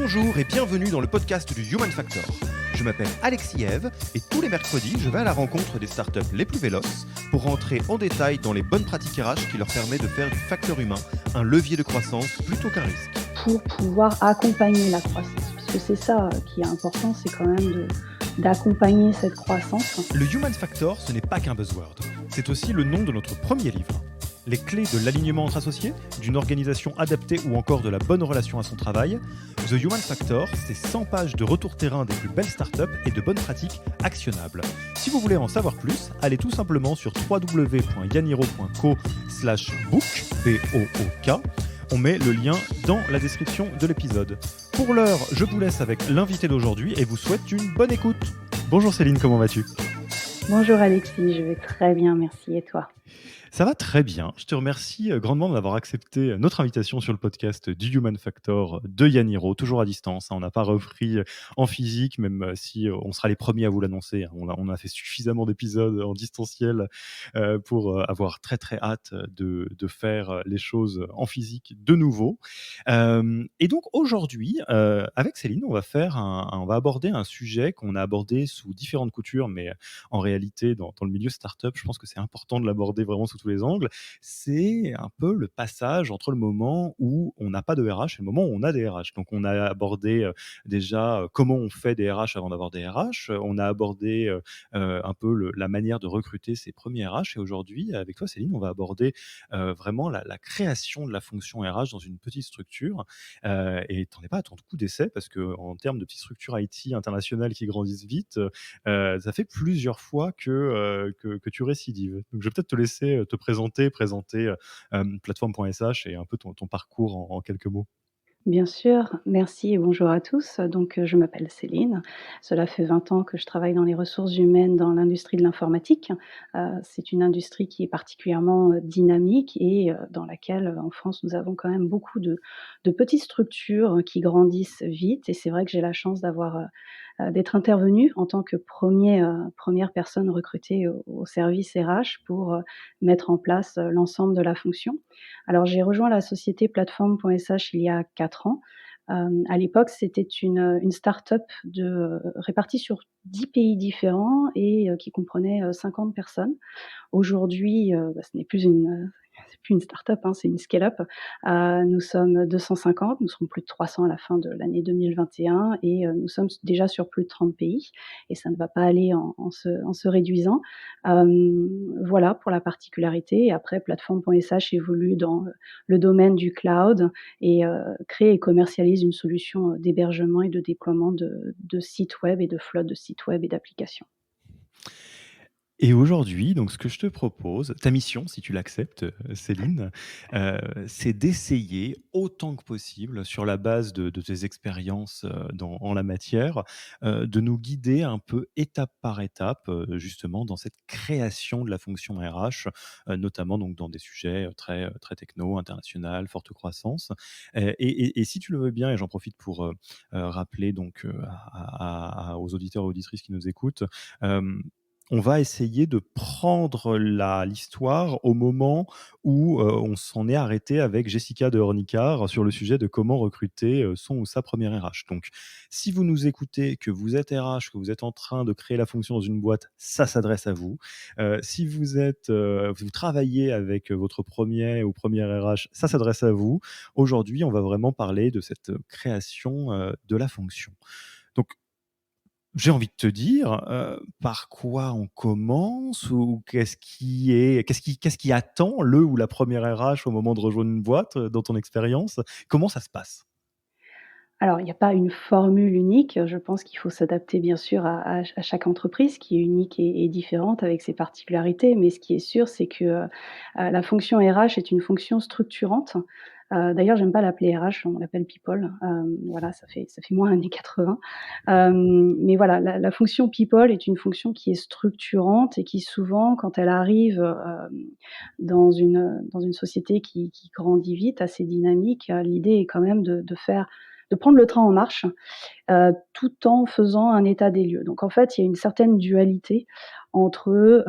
Bonjour et bienvenue dans le podcast du Human Factor. Je m'appelle Alexis Eve et tous les mercredis, je vais à la rencontre des startups les plus véloces pour rentrer en détail dans les bonnes pratiques RH qui leur permettent de faire du facteur humain un levier de croissance plutôt qu'un risque. Pour pouvoir accompagner la croissance, puisque c'est ça qui est important, c'est quand même d'accompagner cette croissance. Le Human Factor, ce n'est pas qu'un buzzword, c'est aussi le nom de notre premier livre. Les clés de l'alignement entre associés, d'une organisation adaptée ou encore de la bonne relation à son travail. The Human Factor, c'est 100 pages de retour terrain des plus belles startups et de bonnes pratiques actionnables. Si vous voulez en savoir plus, allez tout simplement sur www.yaniro.co/book, B-O-O-K. On met le lien dans la description de l'épisode. Pour l'heure, je vous laisse avec l'invité d'aujourd'hui et vous souhaite une bonne écoute. Bonjour Céline, comment vas-tu ? Bonjour Alexis, je vais très bien, merci. Et toi ? Ça va très bien. Je te remercie grandement d'avoir accepté notre invitation sur le podcast du Human Factor de Yaniro, toujours à distance. On n'a pas repris en physique, même si on sera les premiers à vous l'annoncer. On a fait suffisamment d'épisodes en distanciel pour avoir très très hâte de faire les choses en physique de nouveau. Et donc aujourd'hui, avec Céline, on va aborder un sujet qu'on a abordé sous différentes coutures, mais en réalité, dans le milieu startup, je pense que c'est important de l'aborder vraiment sous tous les angles. C'est un peu le passage entre le moment où on n'a pas de RH et le moment où on a des RH. Donc, on a abordé déjà comment on fait des RH avant d'avoir des RH. On a abordé un peu la manière de recruter ses premiers RH. Et aujourd'hui, avec toi, Céline, on va aborder vraiment la création de la fonction RH dans une petite structure. Et tu n'en es pas à ton coup d'essai parce qu'en termes de petites structures IT internationales qui grandissent vite, ça fait plusieurs fois que tu récidives. Donc, je vais peut-être te laisser te présenter Plateforme.sh et un peu ton parcours en quelques mots. Bien sûr, merci et bonjour à tous. Donc, je m'appelle Céline. Cela fait 20 ans que je travaille dans les ressources humaines dans l'industrie de l'informatique. C'est une industrie qui est particulièrement dynamique et dans laquelle, en France, nous avons quand même beaucoup de petites structures qui grandissent vite. Et c'est vrai que j'ai la chance d'être intervenue en tant que première personne recrutée au service RH pour mettre en place l'ensemble de la fonction. Alors j'ai rejoint la société Plateforme.sh il y a 4 ans. À l'époque, c'était une start-up répartie sur 10 pays différents et qui comprenait 50 personnes. Aujourd'hui, c'est plus une start-up, hein, c'est une scale-up. Nous sommes 250, nous serons plus de 300 à la fin de l'année 2021 et nous sommes déjà sur plus de 30 pays et ça ne va pas aller en se réduisant. Voilà pour la particularité et après Plateforme.sh évolue dans le domaine du cloud et crée et commercialise une solution d'hébergement et de déploiement de sites web et de flottes de sites web et d'applications. Et aujourd'hui, donc ce que je te propose, ta mission, si tu l'acceptes, Céline, c'est d'essayer autant que possible, sur la base de tes expériences en la matière, de nous guider un peu étape par étape, justement, dans cette création de la fonction RH, notamment donc dans des sujets très, très techno, international, forte croissance. Et si tu le veux bien, et j'en profite pour rappeler donc aux auditeurs et auditrices qui nous écoutent, euh, on va essayer de prendre l'histoire au moment où on s'en est arrêté avec Jessica de Hornicar sur le sujet de comment recruter son ou sa première RH. Donc, si vous nous écoutez, que vous êtes RH, que vous êtes en train de créer la fonction dans une boîte, ça s'adresse à vous. Si vous travaillez avec votre premier ou première RH, ça s'adresse à vous. Aujourd'hui, on va vraiment parler de cette création de la fonction. Donc, j'ai envie de te dire, par quoi on commence ou qu'est-ce qui attend le ou la première RH au moment de rejoindre une boîte, dans ton expérience? Comment ça se passe? Alors, il n'y a pas une formule unique. Je pense qu'il faut s'adapter bien sûr à chaque entreprise qui est unique et différente avec ses particularités. Mais ce qui est sûr, c'est que, la fonction RH est une fonction structurante. D'ailleurs, j'aime pas l'appeler RH, on l'appelle people. Voilà, ça fait moins années 80. Mais voilà, la fonction people est une fonction qui est structurante et qui souvent, quand elle arrive, dans une société qui grandit vite, assez dynamique, l'idée est quand même de prendre le train en marche, tout en faisant un état des lieux. Donc en fait, il y a une certaine dualité entre,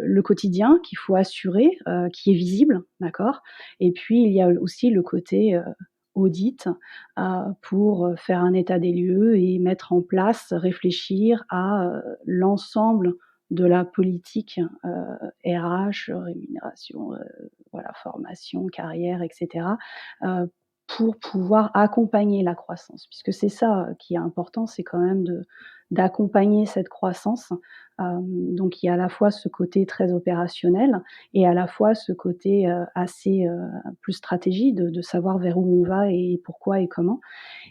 le quotidien qu'il faut assurer, qui est visible, d'accord? Et puis il y a aussi le côté, audit, pour, faire un état des lieux et mettre en place, réfléchir à, l'ensemble de la politique, RH, rémunération, voilà, formation, carrière et cetera, pour pouvoir accompagner la croissance. Puisque c'est ça, qui est important, c'est quand même d'accompagner cette croissance. Donc il y a à la fois ce côté très opérationnel et à la fois ce côté, assez, plus stratégie de savoir vers où on va et pourquoi et comment.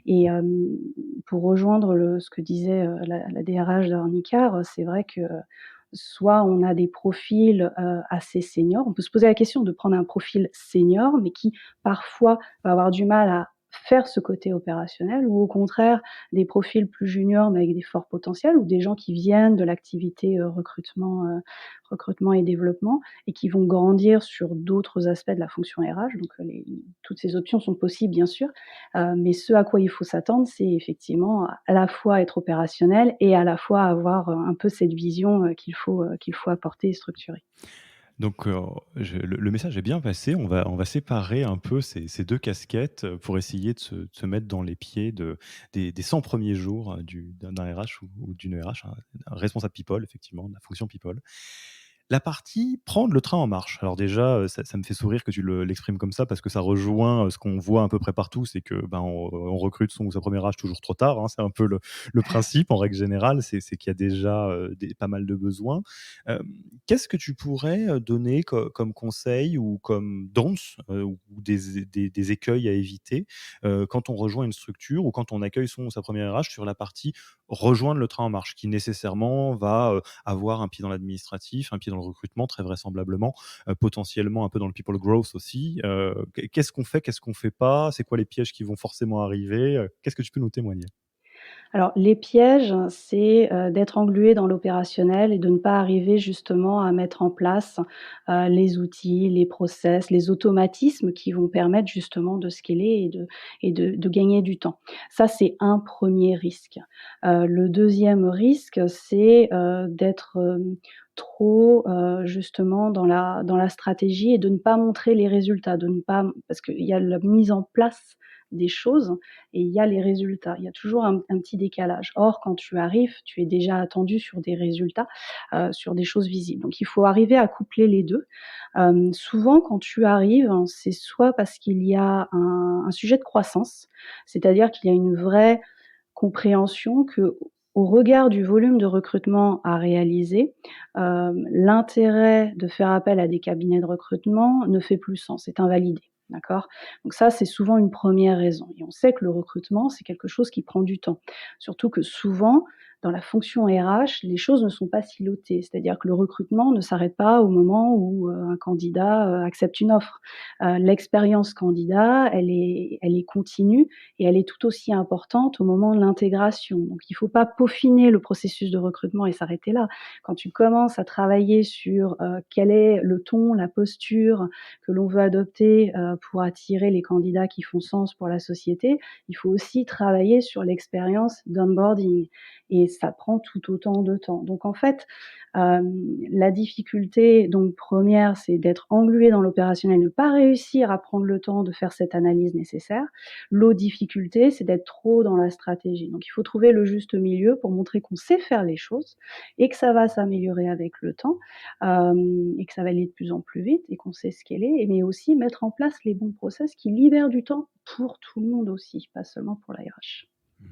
Et pour rejoindre ce que disait, la DRH d'Ornicar, c'est vrai que soit on a des profils, assez seniors. On peut se poser la question de prendre un profil senior, mais qui parfois va avoir du mal à faire ce côté opérationnel ou au contraire des profils plus juniors, mais avec des forts potentiels ou des gens qui viennent de l'activité, recrutement et développement et qui vont grandir sur d'autres aspects de la fonction RH. Donc, toutes ces options sont possibles bien sûr, mais ce à quoi il faut s'attendre, c'est effectivement à la fois être opérationnel et à la fois avoir, un peu cette vision, qu'il faut apporter et structurer. Donc, le message est bien passé. On va séparer un peu ces 2 casquettes, pour essayer de se mettre dans les pieds des 100 premiers jours, d'un RH ou d'une RH, un responsable people effectivement, de la fonction people. La partie prendre le train en marche. Alors déjà, ça me fait sourire que tu l'exprimes comme ça parce que ça rejoint, ce qu'on voit à peu près partout, c'est que, ben, on recrute son ou sa première âge toujours trop tard, hein. C'est un peu le principe en règle générale, c'est qu'il y a déjà, pas mal de besoins. Hem, Qu'est-ce que tu pourrais, donner comme conseil ou comme danse, ou des écueils à éviter, quand on rejoint une structure ou quand on accueille son ou sa première RH sur la partie rejoindre le train en marche qui nécessairement va, avoir un pied dans l'administratif, un pied dans le recrutement très vraisemblablement, potentiellement un peu dans le people growth aussi. Qu'est-ce qu'on fait? Qu'est-ce qu'on fait pas? C'est quoi les pièges qui vont forcément arriver? Qu'est-ce que tu peux nous témoigner? Alors les pièges, c'est, d'être englué dans l'opérationnel et de ne pas arriver justement à mettre en place, les outils, les process, les automatismes qui vont permettre justement de scaler et de gagner du temps. Ça, c'est un premier risque. Le deuxième risque, c'est, d'être, trop, justement dans la stratégie et de ne pas montrer les résultats, de ne pas parce qu'il y a la mise en place des choses et il y a les résultats. Il y a toujours un petit décalage. Or, quand tu arrives, tu es déjà attendu sur des résultats, sur des choses visibles. Donc il faut arriver à coupler les 2. Souvent quand tu arrives, hein, c'est soit parce qu'il y a un sujet de croissance, c'est-à-dire qu'il y a une vraie compréhension que, au regard du volume de recrutement à réaliser, l'intérêt de faire appel à des cabinets de recrutement ne fait plus sens, est invalidé, d'accord? Donc ça, c'est souvent une première raison et on sait que le recrutement, c'est quelque chose qui prend du temps. Surtout que souvent, dans la fonction RH, les choses ne sont pas silotées. C'est-à-dire que le recrutement ne s'arrête pas au moment où, un candidat, accepte une offre. L'expérience candidat, elle est continue et elle est tout aussi importante au moment de l'intégration. Donc il ne faut pas peaufiner le processus de recrutement et s'arrêter là. Quand tu commences à travailler sur, quel est le ton, la posture que l'on veut adopter, pour attirer les candidats qui font sens pour la société, il faut aussi travailler sur l'expérience d'onboarding et ça prend tout autant de temps. Donc en fait, la difficulté donc 1re, c'est d'être englué dans l'opérationnel, ne pas réussir à prendre le temps de faire cette analyse nécessaire. L'autre difficulté, c'est d'être trop dans la stratégie. Donc il faut trouver le juste milieu pour montrer qu'on sait faire les choses et que ça va s'améliorer avec le temps, et que ça va aller de plus en plus vite et qu'on sait scaler, mais aussi mettre en place les bons process qui libèrent du temps pour tout le monde aussi, pas seulement pour la RH. Mmh.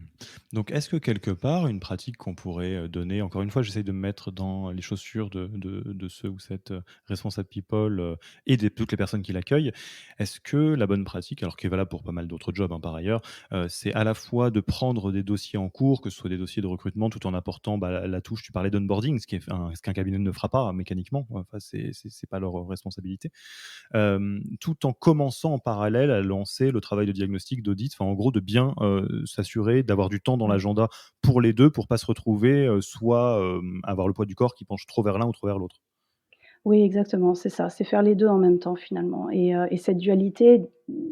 Donc, est-ce que quelque part, une pratique qu'on pourrait, donner encore une fois, j'essaye de me mettre dans les chaussures de ceux ou cette, responsable people, et de toutes les personnes qui l'accueillent. Est-ce que la bonne pratique, alors qui est valable pour pas mal d'autres jobs, hein, par ailleurs, c'est à la fois de prendre des dossiers en cours, que ce soit des dossiers de recrutement, tout en apportant, bah, la touche, tu parlais d'onboarding, ce qu'un cabinet ne fera pas mécaniquement, enfin, c'est pas leur responsabilité. Tout en commençant en parallèle à lancer le travail de diagnostic, d'audit, enfin en gros de bien, s'assurer d'avoir du temps dans Mmh. l'agenda pour les 2 pour pas se retrouver, soit, avoir le poids du corps qui penche trop vers l'un ou trop vers l'autre. Oui, exactement, c'est ça, c'est faire les 2 en même temps finalement et cette dualité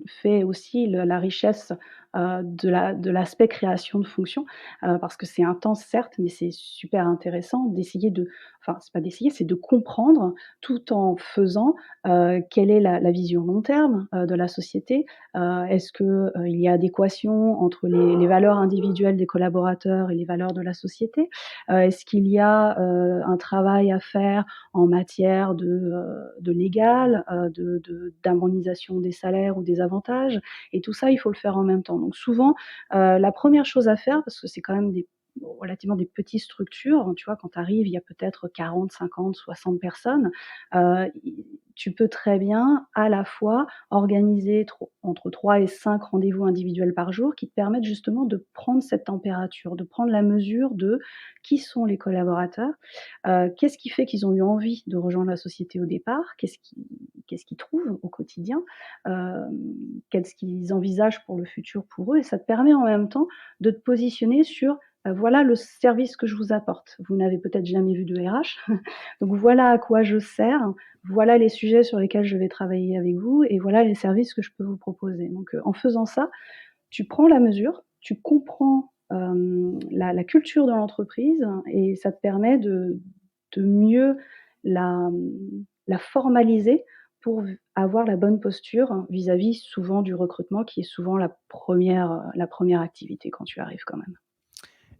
fait aussi la richesse de l'aspect création de fonction, parce que c'est intense certes, mais c'est super intéressant d'essayer enfin c'est pas d'essayer, c'est de comprendre tout en faisant, quelle est la vision long terme, de la société. Est-ce que, il y a adéquation entre les valeurs individuelles des collaborateurs et les valeurs de la société? Est-ce qu'il y a, un travail à faire en matière de légal, d'harmonisation des salaires ou des avantages? Et tout ça, il faut le faire en même temps. Donc souvent, la première chose à faire, parce que c'est quand même relativement des petites structures, tu vois? Quand tu arrives, il y a peut-être 40, 50, 60 personnes, i tu peux très bien, à la fois, organiser entre 3 et 5 rendez-vous individuels par jour qui te permettent justement de prendre cette température, de prendre la mesure de qui sont les collaborateurs, qu'est-ce qui fait qu'ils ont eu envie de rejoindre la société au départ, qu'est-ce qu'ils trouvent au quotidien, qu'est-ce qu'ils envisagent pour le futur pour eux, et ça te permet en même temps de te positionner sur, voilà le service que je vous apporte. Vous n'avez peut-être jamais vu de RH, donc voilà à quoi je sers, voilà les sujets sur lesquels je vais travailler avec vous et voilà les services que je peux vous proposer. Donc, en faisant ça, tu prends la mesure, tu comprends, la culture de l'entreprise et ça te permet de mieux la formaliser pour avoir la bonne posture vis-à-vis souvent du recrutement qui est souvent la première activité quand tu arrives quand même.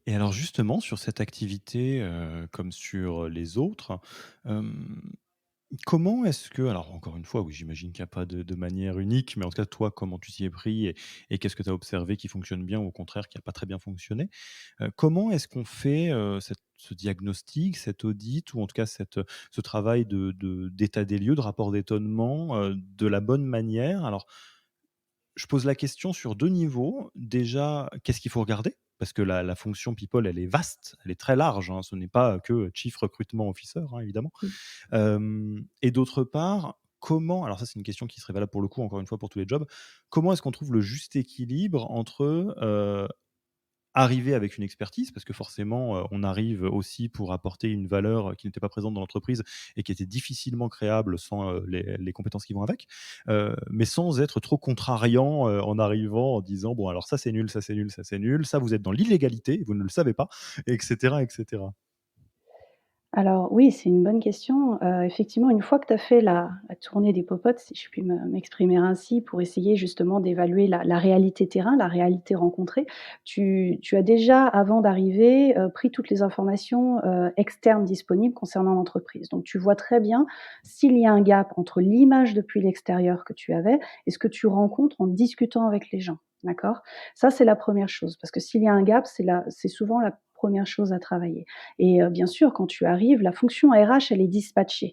Et alors justement, sur cette activité, comme sur les autres, comment est-ce que alors encore une fois, oui, j'imagine qu'il y a pas de manière unique, mais en tout cas, toi, comment tu t'y es pris et qu'est-ce que tu as observé qui fonctionne bien ou au contraire qui a pas très bien fonctionné? Comment est-ce qu'on fait, ce diagnostic, cet audit ou en tout cas ce travail d'état des lieux, de rapport d'étonnement, de la bonne manière? Alors je pose la question sur 2 niveaux. Déjà, qu'est-ce qu'il faut regarder? Parce que la fonction people, elle est vaste, elle est très large, hein. Ce n'est pas que Chief Recruitment Officer, hein, évidemment. Mmh. Et d'autre part, comment alors ça, c'est une question qui serait valable pour le coup, encore une fois, pour tous les jobs. Comment est-ce qu'on trouve le juste équilibre entre, arriver avec une expertise, parce que forcément, on arrive aussi pour apporter une valeur, qui n'était pas présente dans l'entreprise et qui était difficilement créable sans, les compétences qui vont avec. Mais sans être trop contrariant, en arrivant en disant: «Bon alors ça c'est nul, ça c'est nul, ça c'est nul, ça vous êtes dans l'illégalité, vous ne le savez pas» et cetera et cetera. Alors oui, c'est une bonne question. Effectivement, une fois que tu as fait la tournée des popotes, si je puis m'exprimer ainsi, pour essayer justement d'évaluer la réalité terrain, la réalité rencontrée, tu as déjà, avant d'arriver, pris toutes les informations, externes disponibles concernant l'entreprise. Donc tu vois très bien s'il y a un gap entre l'image depuis l'extérieur que tu avais et ce que tu rencontres en discutant avec les gens, d'accord? Ça, c'est la première chose, parce que s'il y a un gap, c'est souvent la première chose à travailler. Et bien sûr, quand tu arrives, la fonction RH, elle est dispatchée.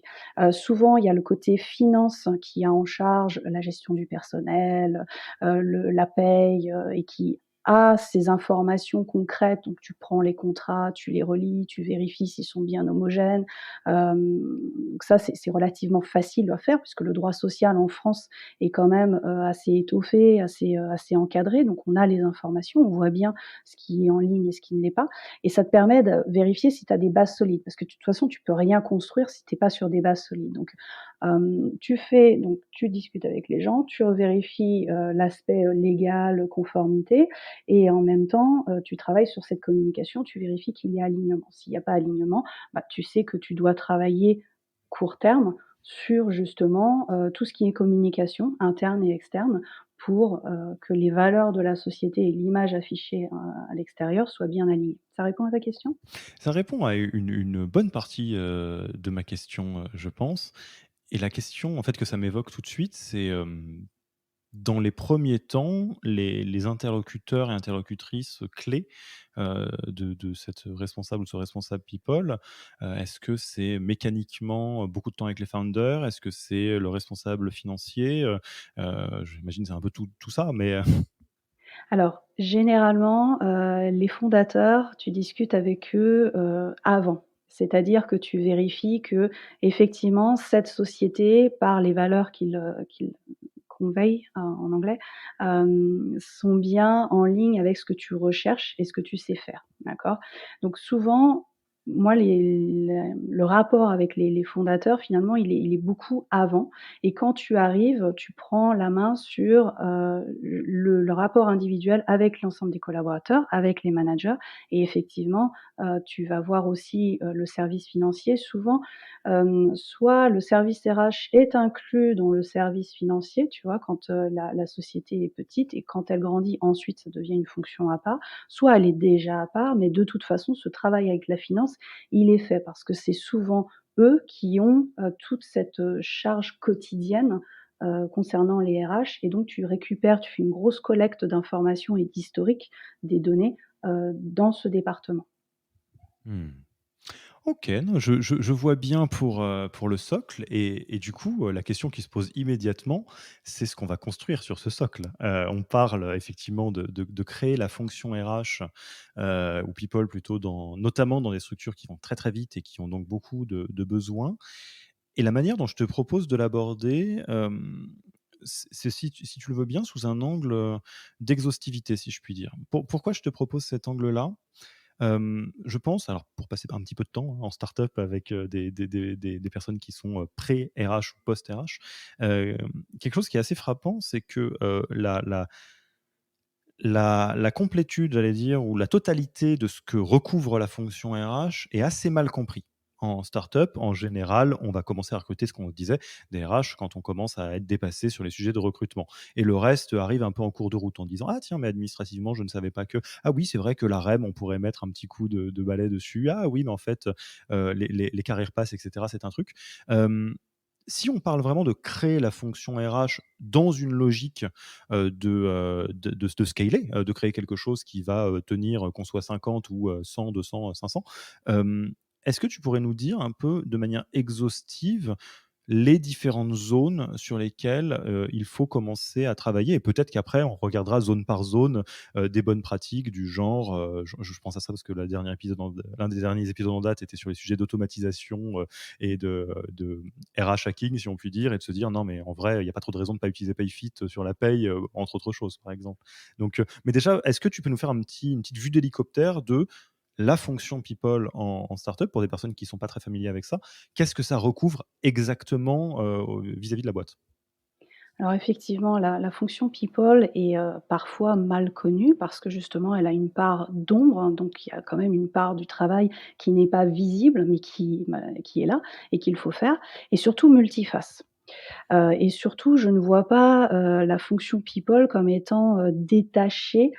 Souvent, il y a le côté finance qui a en charge la gestion du personnel, la paye, et qui a ces informations concrètes. Donc tu prends les contrats, tu les relis, tu vérifies s'ils sont bien homogènes. Donc ça, c'est relativement facile à faire puisque le droit social en France est quand même, assez étoffé, assez encadré. Donc on a les informations, on voit bien ce qui est en ligne et ce qui ne l'est pas. Et ça te permet de vérifier si tu as des bases solides, parce que de toute façon, tu peux rien construire si tu es pas sur des bases solides. Donc, tu discutes avec les gens, tu revérifies, l'aspect, légal, conformité et en même temps, tu travailles sur cette communication, tu vérifies qu'il y a alignement. S'il y a pas alignement, bah, tu sais que tu dois travailler court terme sur justement, tout ce qui est communication interne et externe pour, que les valeurs de la société et l'image affichée, à l'extérieur soient bien alignées. Ça répond à ta question? Ça répond à une bonne partie, de ma question, je pense et la question, en fait, que ça m'évoque tout de suite, c'est, dans les premiers temps, les interlocuteurs et interlocutrices clés, de cette responsable ou de ce responsable people, est-ce que c'est mécaniquement, beaucoup de temps avec les founders? Est-ce que c'est le responsable financier? J'imagine c'est un peu tout ça, mais Alors, généralement, les fondateurs, tu discutes avec eux, avant. C'est-à-dire que tu vérifies qu'effectivement cette société, par les valeurs qu'ils convey en anglais, sont bien en ligne avec ce que tu recherches et ce que tu sais faire, d'accord? Donc souvent, moi, le rapport avec les fondateurs, finalement, il est beaucoup avant et quand tu arrives, tu prends la main sur, le rapport individuel avec l'ensemble des collaborateurs, avec les managers et effectivement, tu vas voir aussi, le service financier. Souvent, soit le service RH est inclus dans le service financier, tu vois? Quand, la société est petite et quand elle grandit, ensuite, ça devient une fonction à part. Soit elle est déjà à part, mais de toute façon, ce travail avec la finance, il est fait parce que c'est souvent eux qui ont, toute cette, charge quotidienne, concernant les RH et donc tu fais une grosse collecte d'informations et d'historique des données, dans ce département. Mmh. OK, non, je vois bien pour le socle et du coup, la question qui se pose immédiatement, c'est ce qu'on va construire sur ce socle. On parle effectivement de créer la fonction RH, ou people plutôt notamment dans des structures qui vont très, très vite et qui ont donc beaucoup de besoins et la manière dont je te propose de l'aborder, c'est si tu le veux bien sous un angle, d'exhaustivité, si je puis dire. Pourquoi je te propose cet angle-là? Je pense, alors pour passer un petit peu de temps en start-up avec, des personnes qui sont, pré-RH ou post-RH, quelque chose qui est assez frappant, c'est que, la complétude, j'allais dire, ou la totalité de ce que recouvre la fonction RH est assez mal compris. En start-up, en général, on va commencer à recruter ce qu'on disait, des RH quand on commence à être dépassé sur les sujets de recrutement. Et le reste arrive un peu en cours de route en disant: «Ah tiens, mais administrativement, je ne savais pas que. Ah oui, c'est vrai que la REM, on pourrait mettre un petit coup de balai dessus. Ah oui, mais en fait, les carrières pass, et cetera, c'est un truc». Hem, Si on parle vraiment de créer la fonction RH dans une logique, de scaler, de créer quelque chose qui va, tenir, qu'on soit 50 ou 100, 200, 500. Est-ce que tu pourrais nous dire un peu de manière exhaustive les différentes zones sur lesquelles, il faut commencer à travailler et peut-être qu'après on regardera zone par zone, des bonnes pratiques du genre, je pense à ça parce que l'un des derniers épisodes en date était sur les sujets d'automatisation, et de RH hacking si on peut dire et de se dire: «Non mais en vrai, il y a pas trop de raisons de pas utiliser Payfit, sur la paye», entre autres choses par exemple. Donc, mais déjà, est-ce que tu peux nous faire une petite vue d'hélicoptère de la fonction people en startup pour des personnes qui sont pas très familiers avec ça? Qu'est-ce que ça recouvre exactement, vis-à-vis de la boîte? Alors effectivement, la fonction people est, parfois mal connue parce que justement elle a une part d'ombre, hein, donc il y a quand même une part du travail qui n'est pas visible, mais qui est là et qu'il faut faire et surtout multiface. Et surtout je ne vois pas, la fonction people comme étant, détachée.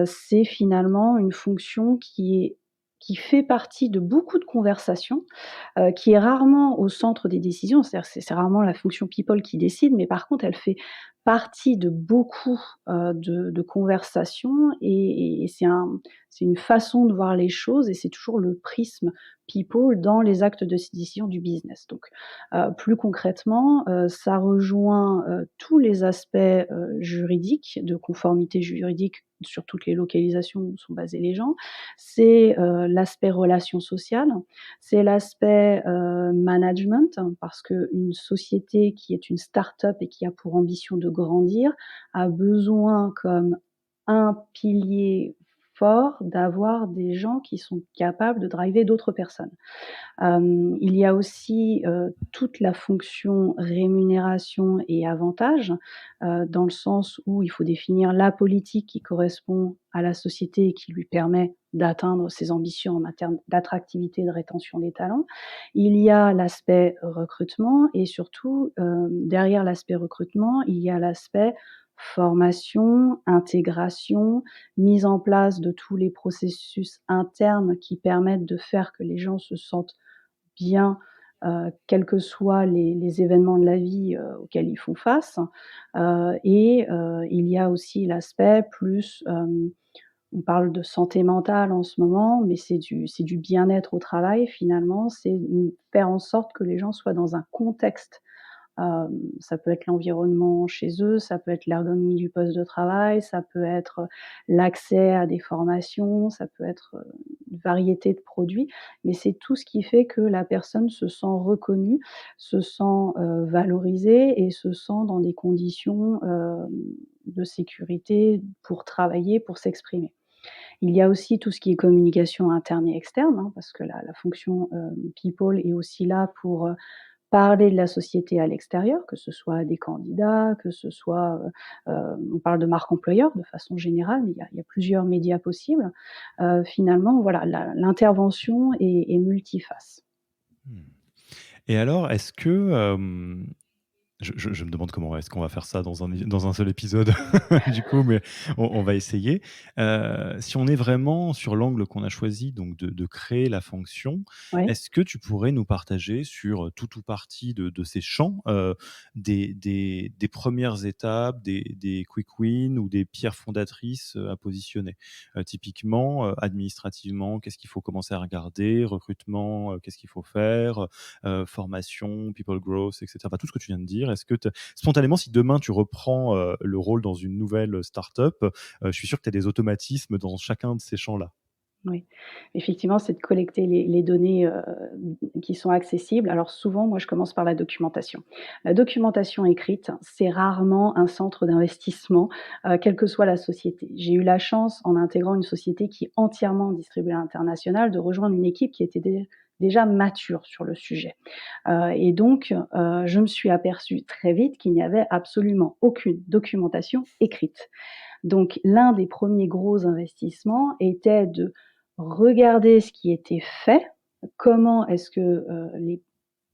C'est finalement une fonction qui fait partie de beaucoup de conversations, qui est rarement au centre des décisions. C'est-à-dire c'est rarement la fonction people qui décide, mais par contre, elle fait partie de beaucoup, de conversations et c'est une façon de voir les choses et c'est toujours le prisme people dans les actes de décision du business. Donc, plus concrètement, ça rejoint, tous les aspects, juridiques, de conformité juridique sur toutes les localisations où sont basés les gens. C'est, l'aspect relations sociales, c'est l'aspect, management, parce qu'une société qui est une start-up et qui a pour ambition de grandir, a besoin comme un pilier fort d'avoir des gens qui sont capables de driver d'autres personnes. Il y a aussi, toute la fonction rémunération et avantages, dans le sens où il faut définir la politique qui correspond à la société et qui lui permet d'atteindre ses ambitions en matière d'attractivité et de rétention des talents. Il y a l'aspect recrutement et surtout, derrière l'aspect recrutement, il y a l'aspect formation, intégration, mise en place de tous les processus internes qui permettent de faire que les gens se sentent bien, quels que soient les événements de la vie, auxquels ils font face. Il y a aussi l'aspect plus, on parle de santé mentale en ce moment, mais c'est du bien-être au travail finalement. C'est, faire en sorte que les gens soient dans un contexte. Ça peut être l'environnement chez eux, ça peut être l'ergonomie du poste de travail, ça peut être, l'accès à des formations, ça peut être, une variété de produits, mais c'est tout ce qui fait que la personne se sent reconnue, se sent, valorisée et se sent dans des conditions, de sécurité pour travailler, pour s'exprimer. Il y a aussi tout ce qui est communication interne et externe, hein, parce que la fonction, people est aussi là pour, parler de la société à l'extérieur, que ce soit à des candidats, que ce soit, on parle de marque employeur de façon générale, mais il y a plusieurs médias possibles. Finalement, voilà, l'intervention est multiface. Mmh. Et alors, est-ce que, je me demande comment est-ce qu'on va faire ça dans un seul épisode du coup, mais on va essayer. Si on est vraiment sur l'angle qu'on a choisi, donc de créer la fonction, Ouais. est-ce que tu pourrais nous partager sur tout ou partie de ces champs, des 1 étapes, des quick wins ou des pierres fondatrices, à positionner? Typiquement, administrativement, qu'est-ce qu'il faut commencer à regarder? Recrutement, qu'est-ce qu'il faut faire? Formation, people growth, et cetera. Enfin, tout ce que tu viens de dire. Est-ce que spontanément, si demain tu reprends, le rôle dans une nouvelle start-up, je suis sûr que tu as des automatismes dans chacun de ces champs-là? Oui, effectivement, c'est de collecter les données, qui sont accessibles. Alors souvent, moi, je commence par la documentation. La documentation écrite, c'est rarement un centre d'investissement, quelle que soit la société. J'ai eu la chance, en intégrant une société qui est entièrement distribuée à l'international, de rejoindre une équipe qui était déjà mature sur le sujet. Et donc, je me suis aperçue très vite qu'il n'y avait absolument aucune documentation écrite. Donc l'un des premiers gros investissements était de regarder ce qui était fait, comment est-ce que,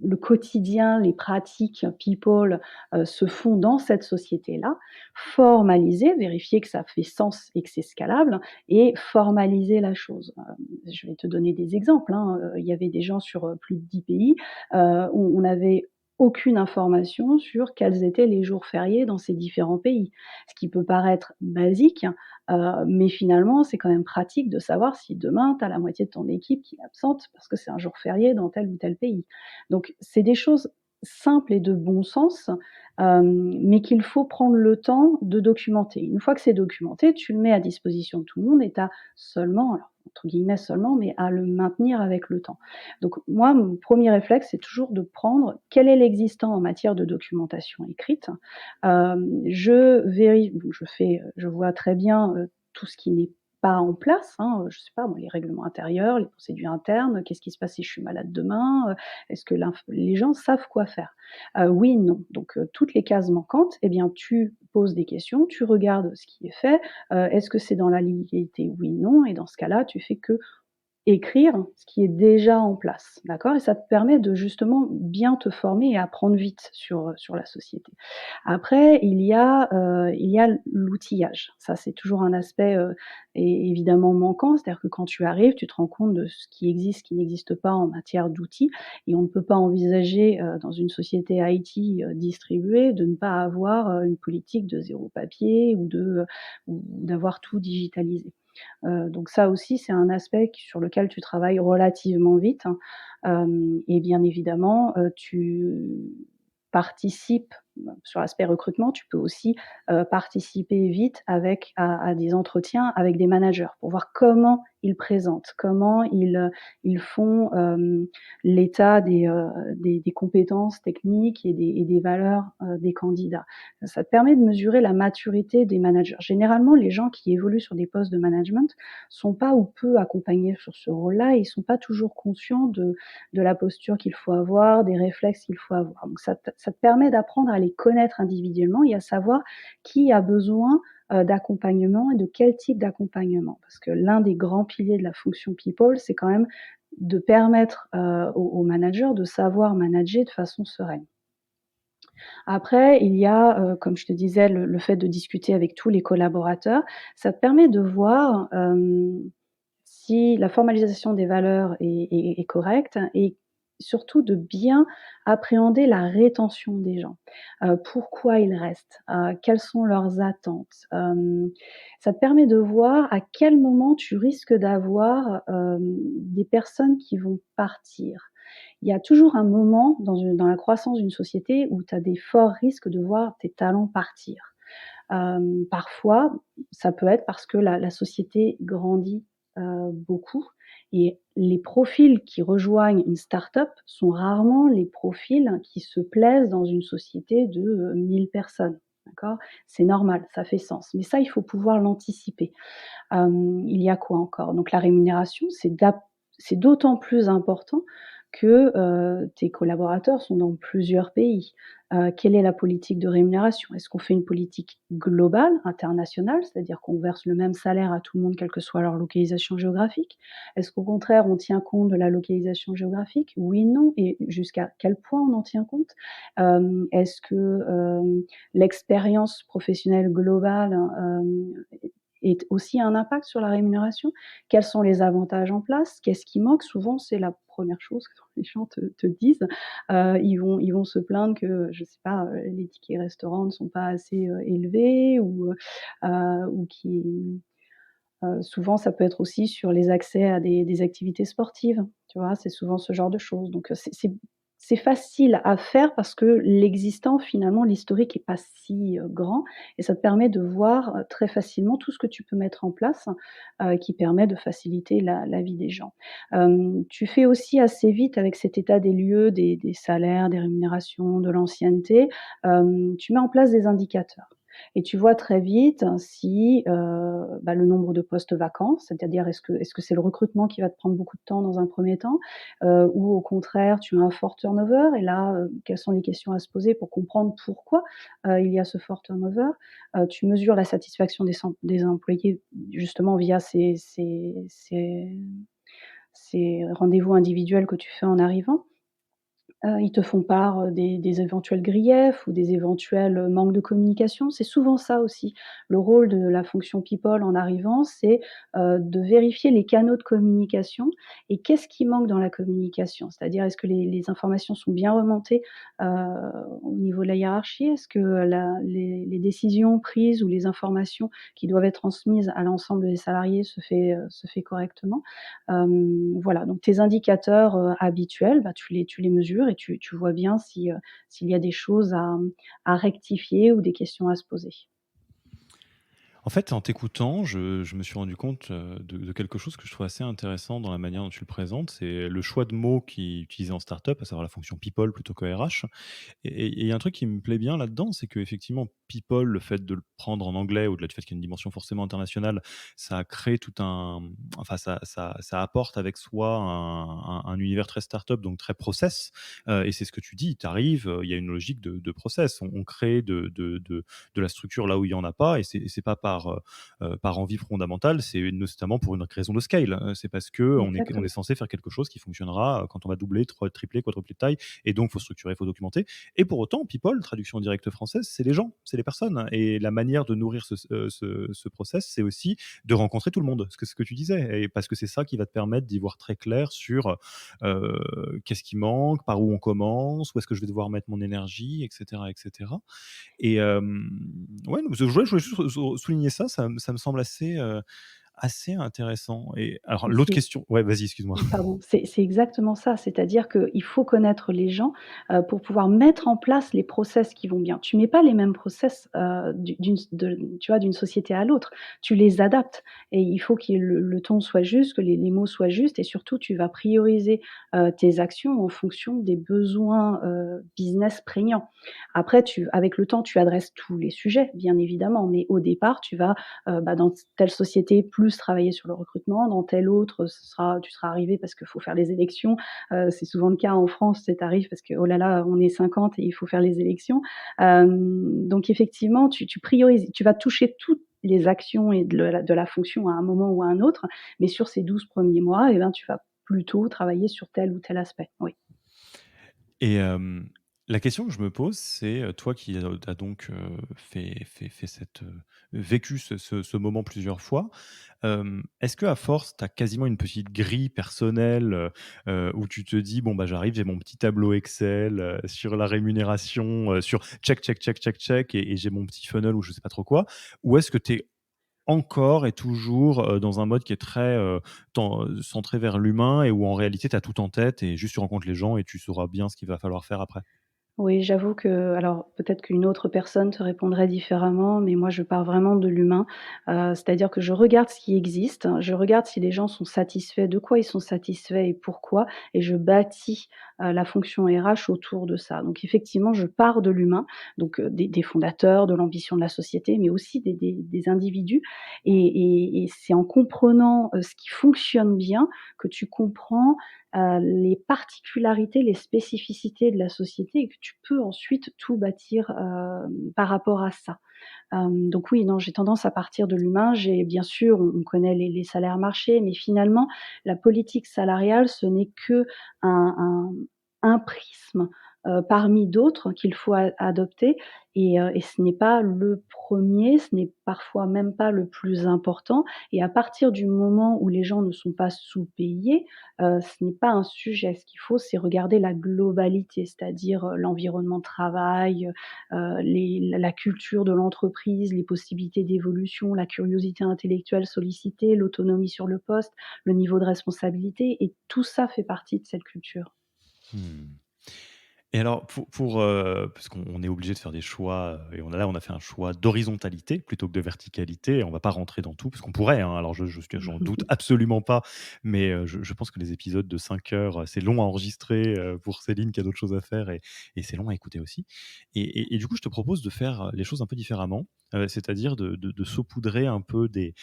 le quotidien, les pratiques people, se font dans cette société-là, formaliser, vérifier que ça fait sens et que c'est scalable et formaliser la chose. Je vais te donner des exemples, hein, il y avait des gens sur, plus de 10 pays, on n'avait aucune information sur quels étaient les jours fériés dans ces différents pays. Ce qui peut paraître basique, mais finalement, c'est quand même pratique de savoir si demain, tu as la moitié de ton équipe qui est absente parce que c'est un jour férié dans tel ou tel pays. Donc c'est des choses simples et de bon sens, mais qu'il faut prendre le temps de documenter. Une fois que c'est documenté, tu le mets à disposition de tout le monde et tu as seulement, alors entre guillemets «seulement», mais à le maintenir avec le temps. Donc moi, mon premier réflexe, c'est toujours de prendre quel est l'existant en matière de documentation écrite. Je vois très bien, tout ce qui n'est pas en place, hein, je sais pas moi, les règlements intérieurs, les procédures internes, qu'est-ce qui se passe si je suis malade demain? Est-ce que les gens savent quoi faire? Oui, non. Donc, toutes les cases manquantes, eh bien, tu poses des questions, tu regardes ce qui est fait, est-ce que c'est dans la légalité? Oui, non, et dans ce cas-là, tu fais que écrire ce qui est déjà en place, d'accord? Et ça te permet de justement bien te former et apprendre vite sur la société. Après, il y a l'outillage. Ça, c'est toujours un aspect, évidemment manquant. C'est-à-dire que quand tu arrives, tu te rends compte de ce qui existe, ce qui n'existe pas en matière d'outils et on ne peut pas envisager, dans une société IT, distribuée, de ne pas avoir, une politique de zéro papier ou d'avoir tout digitalisé. Donc ça aussi, c'est un aspect sur lequel tu travailles relativement vite, hein. Et bien évidemment, tu participes sur l'aspect recrutement, tu peux aussi, participer vite à des entretiens avec des managers pour voir comment ils présentent, comment ils font, l'état des compétences techniques et des valeurs, des candidats. Ça te permet de mesurer la maturité des managers. Généralement, les gens qui évoluent sur des postes de management sont pas ou peu accompagnés sur ce rôle-là et ils sont pas toujours conscients de la posture qu'il faut avoir, des réflexes qu'il faut avoir. Donc ça te permet d'apprendre à les connaître individuellement et à savoir qui a besoin, d'accompagnement et de quel type d'accompagnement. Parce que l'un des grands piliers de la fonction people, c'est quand même de permettre, aux managers de savoir manager de façon sereine. Après, il y a, comme je te disais, le fait de discuter avec tous les collaborateurs. Ça te permet de voir, si la formalisation des valeurs est correcte et surtout de bien appréhender la rétention des gens. Pourquoi ils restent? Quelles sont leurs attentes? Ça te permet de voir à quel moment tu risques d'avoir, des personnes qui vont partir. Il y a toujours un moment dans la croissance d'une société où tu as des forts risques de voir tes talents partir. Parfois, ça peut être parce que la société grandit, beaucoup et les profils qui rejoignent une start-up sont rarement les profils qui se plaisent dans une société de, 1000 personnes, d'accord? C'est normal, ça fait sens. Mais ça, il faut pouvoir l'anticiper. Il y a quoi encore? Donc la rémunération, c'est d'autant plus important que, tes collaborateurs sont dans plusieurs pays. Quelle est la politique de rémunération? Est-ce qu'on fait une politique globale, internationale, c'est-à-dire qu'on verse le même salaire à tout le monde, quelle que soit leur localisation géographique? Est-ce qu'au contraire, on tient compte de la localisation géographique? Oui, non, et jusqu'à quel point on en tient compte? Est-ce que, l'expérience professionnelle globale, est aussi un impact sur la rémunération? Quels sont les avantages en place? Qu'est-ce qui manque? Souvent, c'est la première chose que les gens te disent. Ils vont se plaindre que, je sais pas, les tickets restaurants ne sont pas assez, élevés ou souvent ça peut être aussi sur les accès à des activités sportives, tu vois? C'est souvent ce genre de choses. Donc, c'est facile à faire parce que l'existant finalement, l'historique est pas si, grand et ça te permet de voir, très facilement tout ce que tu peux mettre en place, qui permet de faciliter la vie des gens. Tu fais aussi assez vite avec cet état des lieux, des salaires, des rémunérations, de l'ancienneté, tu mets en place des indicateurs et tu vois très vite si, le nombre de postes vacants, c'est-à-dire est-ce que c'est le recrutement qui va te prendre beaucoup de temps dans un premier temps, ou au contraire tu as un fort turnover et là, quelles sont les questions à se poser pour comprendre pourquoi, il y a ce fort turnover? Tu mesures la satisfaction des employés justement via ces rendez-vous individuels que tu fais en arrivant. Ils te font part, des éventuels griefs ou des éventuels, manques de communication. C'est souvent ça aussi. Le rôle de la fonction people en arrivant, c'est, de vérifier les canaux de communication et qu'est-ce qui manque dans la communication? C'est-à-dire est-ce que les informations sont bien remontées, heu, au niveau de la hiérarchie? Est-ce que les décisions prises ou les informations qui doivent être transmises à l'ensemble des salariés se fait correctement? Voilà, donc tes indicateurs, habituels, tu les mesures et tu vois bien si, s'il y a des choses à rectifier ou des questions à se poser. En fait, en t'écoutant, je me suis rendu compte, de quelque chose que je trouve assez intéressant dans la manière dont tu le présentes. C'est le choix de mots qui est utilisé en startup, à savoir la fonction people plutôt que RH. Et il y a un truc qui me plaît bien là-dedans, c'est qu'effectivement, people, le fait de le prendre en anglais, au-delà du fait qu'il y a une dimension forcément internationale, ça crée tout un, enfin, ça apporte avec soi un univers très startup, donc très process. Et c'est ce que tu dis, tu arrives, il y a une logique de process. On crée de la structure là où il y en a pas, et c'est pas par envie fondamentale, c'est notamment pour une raison de scale. C'est parce qu'on est Exactement. censé faire quelque chose qui fonctionnera quand on va doubler, tripler, quadrupler de taille, et donc faut structurer, faut documenter. Et pour autant, people, traduction directe française, c'est les gens, c'est les personnes. Et la manière de nourrir ce process, c'est aussi de rencontrer tout le monde, ce que tu disais. Et parce que c'est ça qui va te permettre d'y voir très clair sur qu'est-ce qui manque, par où on commence, où est-ce que je vais devoir mettre mon énergie, etc. etc. Et ouais, donc je voulais juste souligner ça, ça me semble assez intéressant. Et alors Et l'autre c'est question, ouais, vas-y, excuse-moi. Pardon, c'est exactement ça. C'est-à-dire qu'il faut connaître les gens, pour pouvoir mettre en place les process qui vont bien. Tu mets pas les mêmes process, d'une société à l'autre. Tu les adaptes et il faut que le ton soit juste, que les mots soient justes et surtout tu vas prioriser, tes actions en fonction des besoins, business prégnants. Après avec le temps, tu adresses tous les sujets, bien évidemment, mais au départ, tu vas, dans telle société, plus travailler sur le recrutement, dans telle autre, tu seras arrivé parce qu'il faut faire les élections. C'est souvent le cas en France, tu arrives parce que, oh là là, on est 50 et il faut faire les élections. Donc effectivement, tu priorises, tu vas toucher toutes les actions et de la fonction à un moment ou à un autre, mais sur ces 12 premiers mois, eh ben, tu vas plutôt travailler sur tel ou tel aspect, oui. Et la question que je me pose, c'est, toi qui as donc, fait cette, vécu ce moment plusieurs fois, est-ce qu'à force, tu as quasiment une petite grille personnelle, où tu te dis: «Bon, bah, j'arrive, j'ai mon petit tableau Excel, sur la rémunération, sur check, check, check, check, check, et j'ai mon petit funnel» ou je sais pas trop quoi? Ou est-ce que tu es encore et toujours, dans un mode qui est très, centré vers l'humain, et où en réalité tu as tout en tête et juste tu rencontres les gens et tu sauras bien ce qu'il va falloir faire après? Oui, j'avoue que alors peut-être qu'une autre personne te répondrait différemment, mais moi je pars vraiment de l'humain. C'est-à-dire que je regarde ce qui existe, je regarde si les gens sont satisfaits, de quoi ils sont satisfaits et pourquoi, et je bâtis, la fonction RH autour de ça. Donc effectivement, je pars de l'humain, donc des fondateurs, de l'ambition de la société, mais aussi des individus, et c'est en comprenant, ce qui fonctionne bien que tu comprends les particularités, les spécificités de la société, et que tu peux ensuite tout bâtir, par rapport à ça. Donc oui, non, j'ai tendance à partir de l'humain. J'ai bien sûr, on connaît les salaires marchés, mais finalement, la politique salariale, ce n'est que un un prisme, parmi d'autres qu'il faut adopter, et ce n'est pas le premier, ce n'est parfois même pas le plus important, et à partir du moment où les gens ne sont pas sous-payés, ce n'est pas un sujet. Ce qu'il faut, c'est regarder la globalité, c'est-à-dire, l'environnement de travail, la culture de l'entreprise, les possibilités d'évolution, la curiosité intellectuelle sollicitée, l'autonomie sur le poste, le niveau de responsabilité, et tout ça fait partie de cette culture. Mmh. Et alors parce qu'on est obligé de faire des choix, et on a fait un choix d'horizontalité plutôt que de verticalité. On va pas rentrer dans tout parce qu'on pourrait, hein, alors j'en doute absolument pas, mais je pense que les épisodes de 5 heures, c'est long à enregistrer, pour Céline qui a d'autres choses à faire, et c'est long à écouter aussi. Et du coup, je te propose de faire les choses un peu différemment, c'est-à-dire de saupoudrer un peu des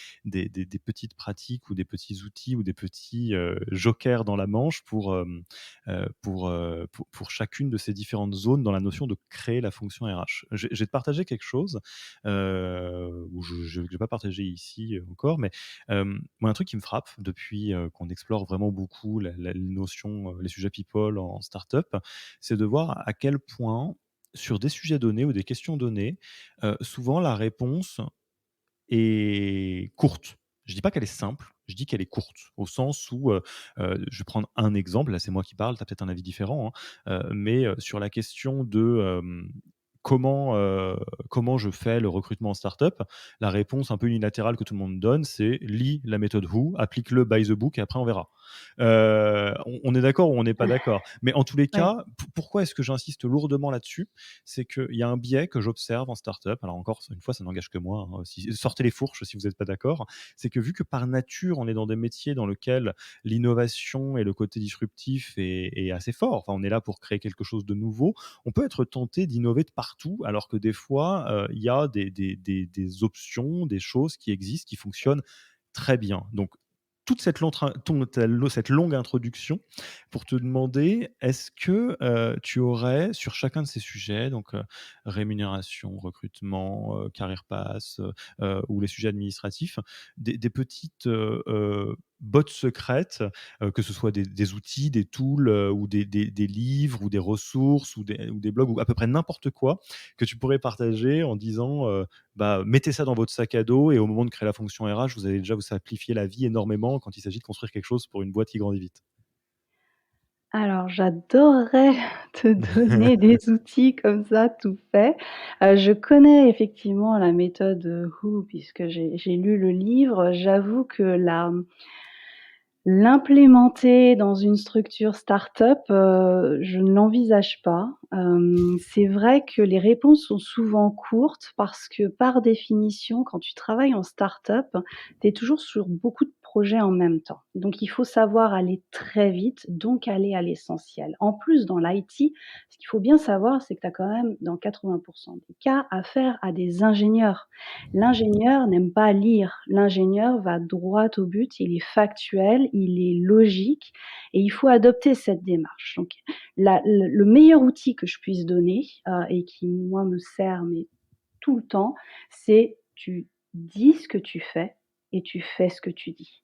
petites pratiques ou des petits outils ou des petits, jokers dans la manche pour chacune de ces différentes zones dans la notion de créer la fonction RH. Je vais te partager quelque chose, où je ne vais pas partager ici, encore, mais moi, un truc qui me frappe depuis, qu'on explore vraiment beaucoup les notions, les sujets people en startup, c'est de voir à quel point, sur des sujets donnés ou des questions données, souvent la réponse est courte. Je dis pas qu'elle est simple, je dis qu'elle est courte, au sens où, je vais prendre un exemple, là c'est moi qui parle, tu as peut-être un avis différent, hein, mais sur la question de, comment, comment je fais le recrutement en startup, la réponse un peu unilatérale que tout le monde donne, c'est: «Lis la méthode Who, applique-le by the book et après on verra». On est d'accord ou on n'est pas d'accord? Mais en tous les Ouais. cas, pourquoi est-ce que j'insiste lourdement là-dessus? C'est qu'il y a un biais que j'observe en startup. Alors encore une fois, ça n'engage que moi, hein, sortez les fourches si vous n'êtes pas d'accord. C'est que vu que par nature, on est dans des métiers dans lesquels l'innovation et le côté disruptif est assez fort, enfin, on est là pour créer quelque chose de nouveau, on peut être tenté d'innover de partout, alors que des fois, il y a des options, des choses qui existent, qui fonctionnent très bien. Donc toute cette longue introduction pour te demander, est-ce que, tu aurais sur chacun de ces sujets, donc rémunération, recrutement, carrière pass, ou les sujets administratifs, des petites, bottes secrètes, que ce soit des outils, des tools, ou des livres ou des ressources ou des blogs ou à peu près n'importe quoi que tu pourrais partager en disant, bah, mettez ça dans votre sac à dos et au moment de créer la fonction RH, vous allez déjà vous simplifier la vie énormément quand il s'agit de construire quelque chose pour une boîte qui grandit vite. Alors j'adorerais te donner des outils comme ça tout faits. Je connais effectivement la méthode, Who, puisque j'ai lu le livre. J'avoue que l'implémenter dans une structure start-up, je ne l'envisage pas. C'est vrai que les réponses sont souvent courtes parce que, par définition, quand tu travailles en start-up, tu es toujours sur beaucoup de projets en même temps. Donc il faut savoir aller très vite, donc aller à l'essentiel. En plus, dans l'IT, ce qu'il faut bien savoir, c'est que tu as quand même, dans 80 des cas, affaire à des ingénieurs. L'ingénieur n'aime pas lire. L'ingénieur va droit au but, il est factuel, il est logique, et il faut adopter cette démarche. Donc le meilleur outil que je puisse donner, et qui moi me sert mais tout le temps, c'est tu dis ce que tu fais et tu fais ce que tu dis.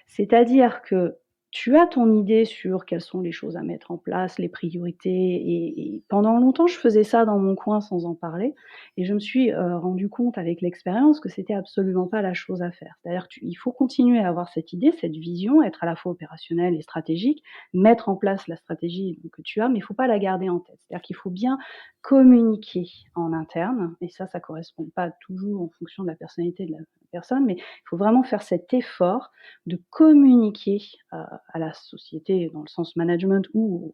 C'est-à-dire que tu as ton idée sur quelles sont les choses à mettre en place, les priorités, et pendant longtemps, je faisais ça dans mon coin sans en parler, et je me suis, rendue compte avec l'expérience que c'était absolument pas la chose à faire. C'est-à-dire qu'il faut continuer à avoir cette idée, cette vision, être à la fois opérationnel et stratégique, mettre en place la stratégie que tu as, mais il faut pas la garder en tête. C'est-à-dire qu'il faut bien communiquer en interne, et ça correspond pas toujours en fonction de la personnalité de la personne, mais il faut vraiment faire cet effort de communiquer, à la société dans le sens management ou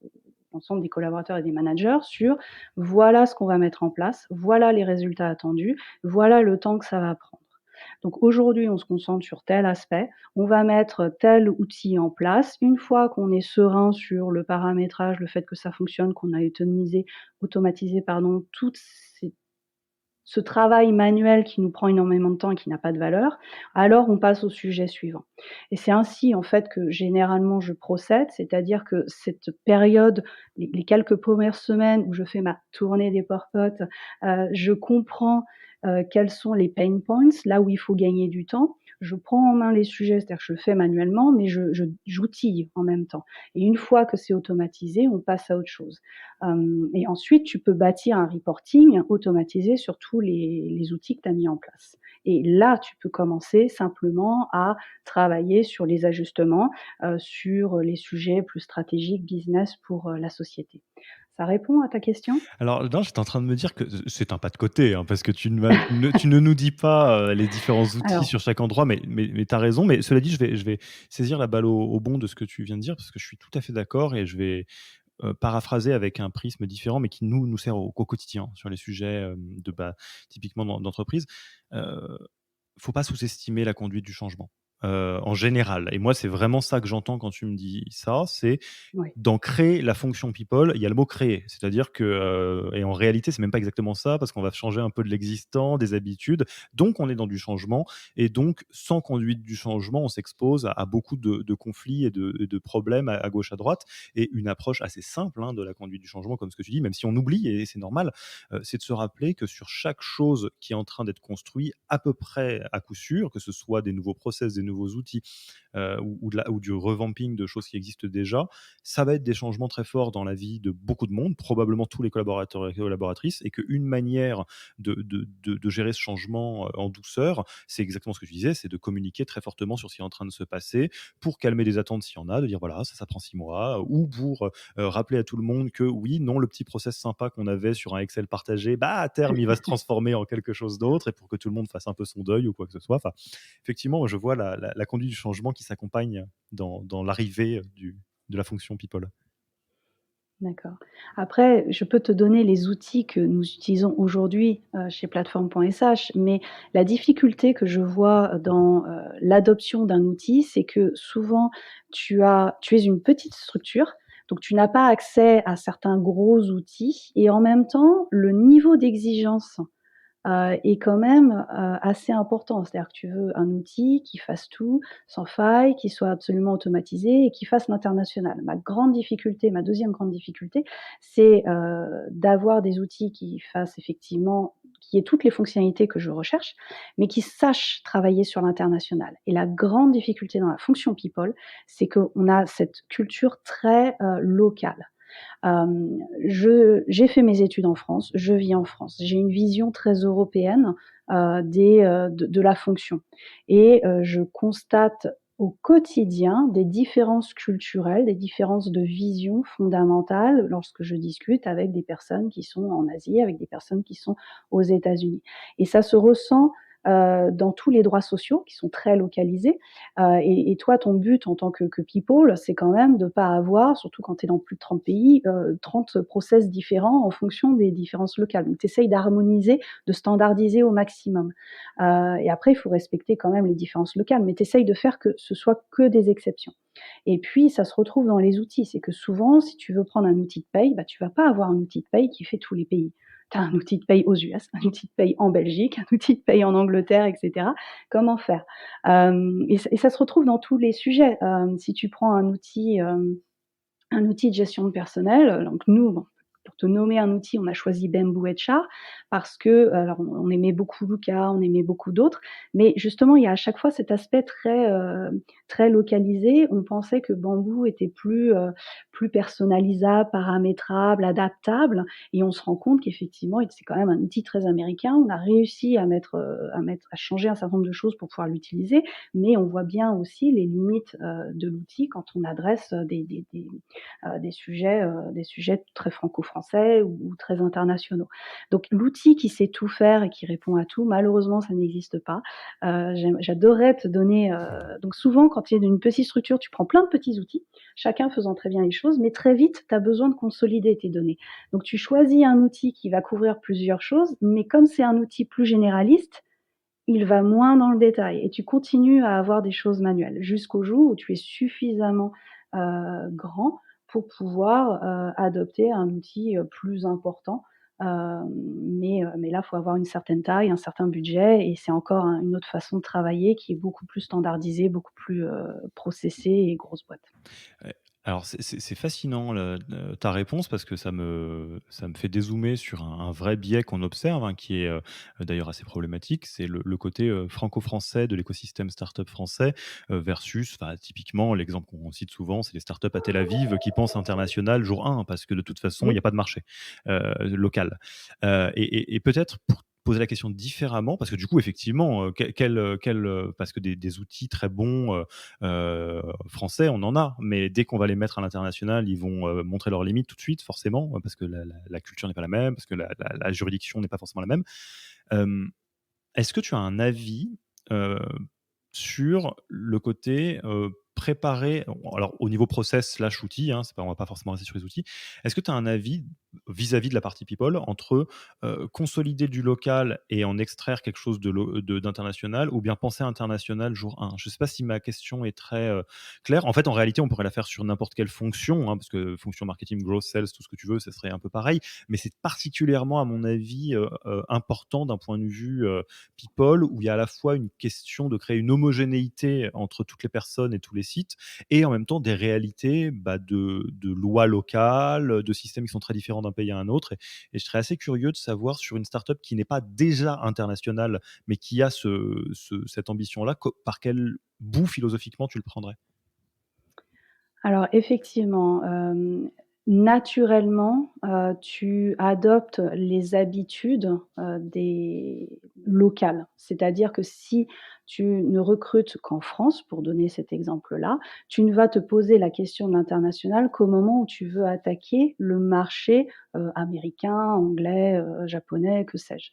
l'ensemble des collaborateurs et des managers sur: «Voilà ce qu'on va mettre en place, voilà les résultats attendus, voilà le temps que ça va prendre. Donc aujourd'hui, on se concentre sur tel aspect, on va mettre tel outil en place. Une fois qu'on est serein sur le paramétrage, le fait que ça fonctionne, qu'on a automatisé pardon, toutes ces ce travail manuel qui nous prend énormément de temps et qui n'a pas de valeur, alors on passe au sujet suivant. Et c'est ainsi en fait que généralement je procède, c'est-à-dire que cette période, les quelques premières semaines où je fais ma tournée des porte-potes, je comprends, quels sont les pain points, là où il faut gagner du temps. Je prends en main les sujets, c'est-à-dire que je le fais manuellement, mais j'outille en même temps. Et une fois que c'est automatisé, on passe à autre chose. Et ensuite, tu peux bâtir un reporting automatisé sur tous les outils que tu as mis en place. Et là, tu peux commencer simplement à travailler sur les ajustements, sur les sujets plus stratégiques business pour, la société. Ça répond à ta question? Alors non, j'étais en train de me dire que c'est un pas de côté, hein, parce que tu ne nous dis pas, les différents outils Alors sur chaque endroit, mais tu as raison. Mais cela dit, je vais saisir la balle au bond de ce que tu viens de dire, parce que je suis tout à fait d'accord et je vais, paraphraser avec un prisme différent, mais qui nous sert au quotidien sur les sujets, typiquement d'entreprise. Heu, Faut pas sous-estimer la conduite du changement, en général, et moi, c'est vraiment ça que j'entends quand tu me dis ça, c'est oui. dans créer la fonction people, il y a le mot créer. C'est-à-dire que, et en réalité, c'est même pas exactement ça, parce qu'on va changer un peu de l'existant, des habitudes. Donc, on est dans du changement. Et donc, sans conduite du changement, on s'expose à beaucoup de conflits et de problèmes à gauche, à droite. Et une approche assez simple, hein, de la conduite du changement, comme ce que tu dis, même si on oublie, et c'est normal, c'est de se rappeler que sur chaque chose qui est en train d'être construite, à peu près à coup sûr, que ce soit des nouveaux process, des nouveaux outils, ou du revamping de choses qui existent déjà, ça va être des changements très forts dans la vie de beaucoup de monde, probablement tous les collaborateurs et collaboratrices, et qu'une manière de gérer ce changement, en douceur, c'est exactement ce que tu disais, c'est de communiquer très fortement sur ce qui est en train de se passer pour calmer des attentes s'il y en a, de dire voilà, ça prend 6 mois, ou pour rappeler à tout le monde que oui, non, le petit process sympa qu'on avait sur un Excel partagé, bah, à terme, il va se transformer en quelque chose d'autre, et pour que tout le monde fasse un peu son deuil ou quoi que ce soit. Enfin, effectivement, moi, je vois la conduite du changement qui s'accompagne dans l'arrivée de la fonction people. D'accord. Après, je peux te donner les outils que nous utilisons aujourd'hui, chez plateforme.sh, mais la difficulté que je vois dans, l'adoption d'un outil, c'est que souvent tu es une petite structure, donc tu n'as pas accès à certains gros outils et en même temps, le niveau d'exigence est quand même, assez important. C'est-à-dire que tu veux un outil qui fasse tout sans faille, qui soit absolument automatisé et qui fasse l'international. Ma deuxième grande difficulté, c'est, d'avoir des outils qui fassent effectivement qui aient toutes les fonctionnalités que je recherche, mais qui sachent travailler sur l'international. Et la grande difficulté dans la fonction people, c'est qu'on a cette culture très, locale. J'ai fait mes études en France, je vis en France. J'ai une vision très européenne, de la fonction et je constate au quotidien des différences culturelles, des différences de vision fondamentales lorsque je discute avec des personnes qui sont en Asie, avec des personnes qui sont aux États-Unis et ça se ressent, dans tous les droits sociaux qui sont très localisés. Et toi, ton but en tant que people, c'est quand même de pas avoir, surtout quand tu es dans plus de 30 pays, 30 process différents en fonction des différences locales. Donc tu essayes d'harmoniser, de standardiser au maximum. Et après, il faut respecter quand même les différences locales, mais tu essayes de faire que ce soit que des exceptions. Et puis, ça se retrouve dans les outils. C'est que souvent, si tu veux prendre un outil de paye, bah, tu vas pas avoir un outil de paye qui fait tous les pays. Tu as un outil de paye aux US, un outil de paye en Belgique, un outil de paye en Angleterre, et cetera. Comment faire? Et ça se retrouve dans tous les sujets. Si tu prends un outil de gestion de personnel, donc nous, bon, pour te nommer un outil, on a choisi Bamboo HR parce que alors on aimait beaucoup Luca, on aimait beaucoup d'autres, mais justement, il y a à chaque fois cet aspect très, très localisé. On pensait que Bamboo était plus personnalisable, paramétrable, adaptable et on se rend compte qu'effectivement, c'est quand même un outil très américain. On a réussi à changer un certain nombre de choses pour pouvoir l'utiliser, mais on voit bien aussi les limites, de l'outil quand on adresse, des sujets très franco-français. français ou très internationaux. Donc l'outil qui sait tout faire et qui répond à tout, malheureusement, ça n'existe pas. J'adorerais te donner, donc souvent quand tu es d'une petite structure, tu prends plein de petits outils, chacun faisant très bien les choses, mais très vite, tu as besoin de consolider tes données. Donc tu choisis un outil qui va couvrir plusieurs choses, mais comme c'est un outil plus généraliste, il va moins dans le détail et tu continues à avoir des choses manuelles jusqu'au jour où tu es suffisamment, grand pour pouvoir, adopter un outil, plus important. Mais là, il faut avoir une certaine taille, un certain budget et c'est encore une autre façon de travailler qui est beaucoup plus standardisée, beaucoup plus, processée et grosse boîte. Ouais. Alors c'est fascinant ta réponse parce que ça me fait dézoomer sur un vrai biais qu'on observe, hein, qui est, d'ailleurs assez problématique. C'est le côté, franco-français de l'écosystème startup français, versus enfin typiquement l'exemple qu'on cite souvent, c'est les startups à Tel Aviv qui pensent international jour 1 parce que de toute façon il y a Oui. pas de marché, local. Et peut-être pour poser la question différemment, parce que du coup effectivement, parce que des outils très bons, français, on en a, mais dès qu'on va les mettre à l'international, ils vont, montrer leurs limites tout de suite forcément, parce que la culture n'est pas la même, parce que la juridiction n'est pas forcément la même. Hem, Est-ce que tu as un avis, heu, sur le côté, préparer alors au niveau process/outil, hein, c'est pas on va pas forcément rester sur les outils. Est-ce que tu as un avis vis-à-vis de la partie people entre, consolider du local et en extraire quelque chose d'international ou bien penser international jour 1? Je ne sais pas si ma question est très, claire. En fait, en réalité, on pourrait la faire sur n'importe quelle fonction, hein, parce que fonction marketing, growth, sales, tout ce que tu veux, ça serait un peu pareil. Mais c'est particulièrement à mon avis, important d'un point de vue, people, où il y a à la fois une question de créer une homogénéité entre toutes les personnes et tous les sites, et en même temps des réalités de lois locales, de systèmes qui sont très différents d'un pays à un autre. Et je serais assez curieux de savoir sur une startup qui n'est pas déjà internationale, mais qui a cette ambition-là, par quel bout philosophiquement tu le prendrais? Alors effectivement, naturellement, tu adoptes les habitudes, des locales. C'est-à-dire que si tu ne recrutes qu'en France, pour donner cet exemple-là, tu ne vas te poser la question de l'international qu'au moment où tu veux attaquer le marché, américain, anglais, japonais, que sais-je.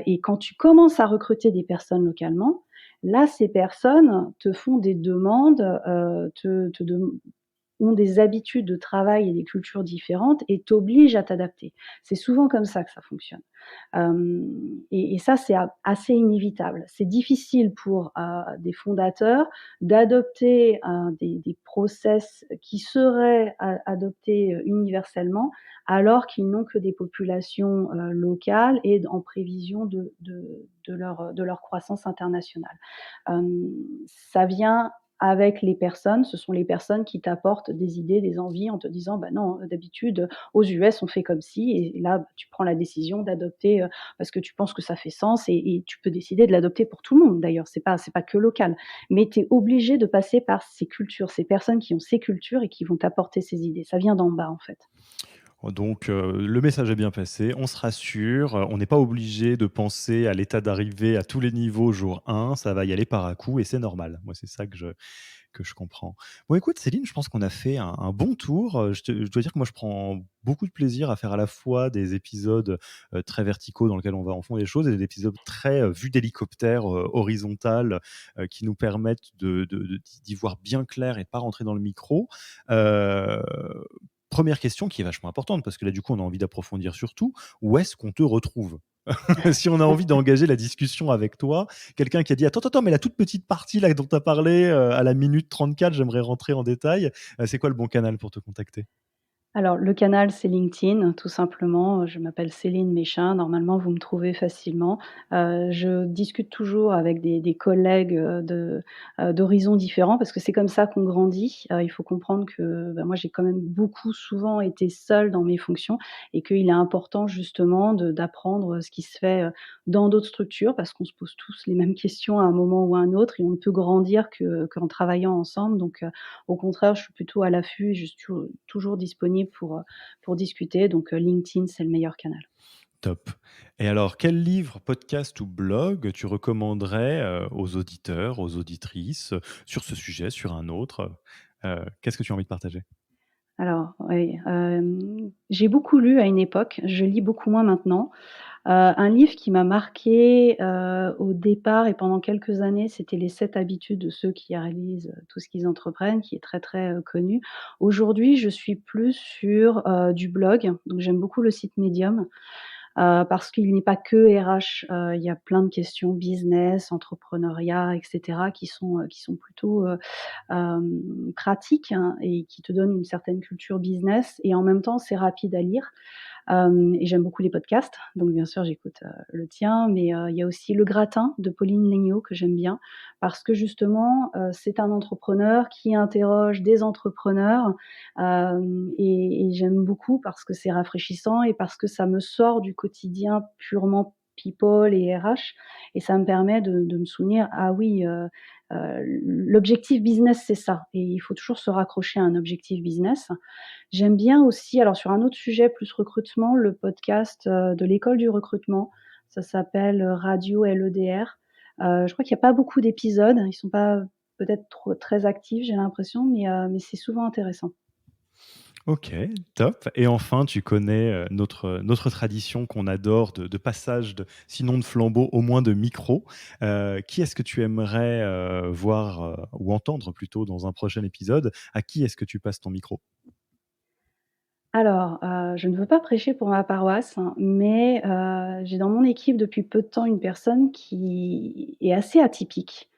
Et quand tu commences à recruter des personnes localement, là, ces personnes te font des demandes, te dem ont des habitudes de travail et des cultures différentes et t'obligent à t'adapter. C'est souvent comme ça que ça fonctionne. Et ça, c'est assez inévitable. C'est difficile pour, des fondateurs d'adopter, des process qui seraient adoptés, universellement, alors qu'ils n'ont que des populations, locales et en prévision de leur croissance internationale. Ça vient avec les personnes, ce sont les personnes qui t'apportent des idées, des envies en te disant: «Bah non, d'habitude, aux US, on fait comme ci» et là, bah, tu prends la décision d'adopter, parce que tu penses que ça fait sens et tu peux décider de l'adopter pour tout le monde d'ailleurs, c'est pas que local. Mais tu es obligé de passer par ces cultures, ces personnes qui ont ces cultures et qui vont t'apporter ces idées. Ça vient d'en bas, en fait. Donc, le message est bien passé, on se rassure, on n'est pas obligé de penser à l'état d'arrivée à tous les niveaux jour 1, ça va y aller par à coups et c'est normal. Moi, c'est ça que je comprends. Bon, écoute, Céline, je pense qu'on a fait un bon tour. Je dois dire que moi, je prends beaucoup de plaisir à faire à la fois des épisodes très verticaux dans lesquels on va en fond des choses et des épisodes très vue d'hélicoptère, horizontale, qui nous permettent d'y voir bien clair et de pas rentrer dans le micro. Euh, Première question qui est vachement importante parce que là, du coup, on a envie d'approfondir sur tout. Où est-ce qu'on te retrouve? Si on a envie d'engager la discussion avec toi, quelqu'un qui a dit: «Attends, mais la toute petite partie là dont tu as parlé, à la minute 34, j'aimerais rentrer en détail», c'est quoi le bon canal pour te contacter? Alors le canal, c'est LinkedIn, tout simplement, je m'appelle Céline Méchin, normalement vous me trouvez facilement. Je discute toujours avec des collègues, d'horizons différents parce que c'est comme ça qu'on grandit. Il faut comprendre que, bah, moi j'ai quand même beaucoup souvent été seule dans mes fonctions et qu'il est important justement d'apprendre, ce qui se fait, dans d'autres structures parce qu'on se pose tous les mêmes questions à un moment ou à un autre et on ne peut grandir qu'en travaillant ensemble donc au contraire, je suis plutôt à l'affût et je suis toujours disponible pour discuter, donc LinkedIn, c'est le meilleur canal. Top. Et alors, quel livre, podcast ou blog tu recommanderais, aux auditeurs, aux auditrices, sur ce sujet, sur un autre? Qu'est-ce que tu as envie de partager? Alors oui, j'ai beaucoup lu à une époque, je lis beaucoup moins maintenant. Un livre qui m'a marquée, au départ et pendant quelques années, c'était Les 7 habitudes de ceux qui réalisent, tout ce qu'ils entreprennent, qui est très, très, connu. Aujourd'hui, je suis plus sur, du blog, donc j'aime beaucoup le site Medium. Parce qu'il n'est pas que RH, il y a plein de questions business, entrepreneuriat et cetera qui sont plutôt, pratiques, hein, et qui te donnent une certaine culture business et en même temps, c'est rapide à lire. Et j'aime beaucoup les podcasts, donc bien sûr j'écoute, le tien, mais il y a aussi Le Gratin de Pauline Léniaud que j'aime bien parce que justement, c'est un entrepreneur qui interroge des entrepreneurs, et j'aime beaucoup parce que c'est rafraîchissant et parce que ça me sort du quotidien purement people et RH et ça me permet de me souvenir: «Ah oui, l'objectif business, c'est ça» et il faut toujours se raccrocher à un objectif business. J'aime bien aussi, alors sur un autre sujet plus recrutement, le podcast, de l'école du recrutement. Ça s'appelle, Radio LEDR. Je crois qu'il y a pas beaucoup d'épisodes, ils sont pas peut-être trop très actifs, j'ai l'impression, mais c'est souvent intéressant. OK, top. Et enfin, tu connais, notre tradition qu'on adore de passage de sinon de flambeau, au moins de micro. Qui est-ce que tu aimerais, voir, ou entendre plutôt dans un prochain épisode? À qui est-ce que tu passes ton micro? Alors, je ne veux pas prêcher pour ma paroisse, hein, mais j'ai dans mon équipe depuis peu de temps une personne qui est assez atypique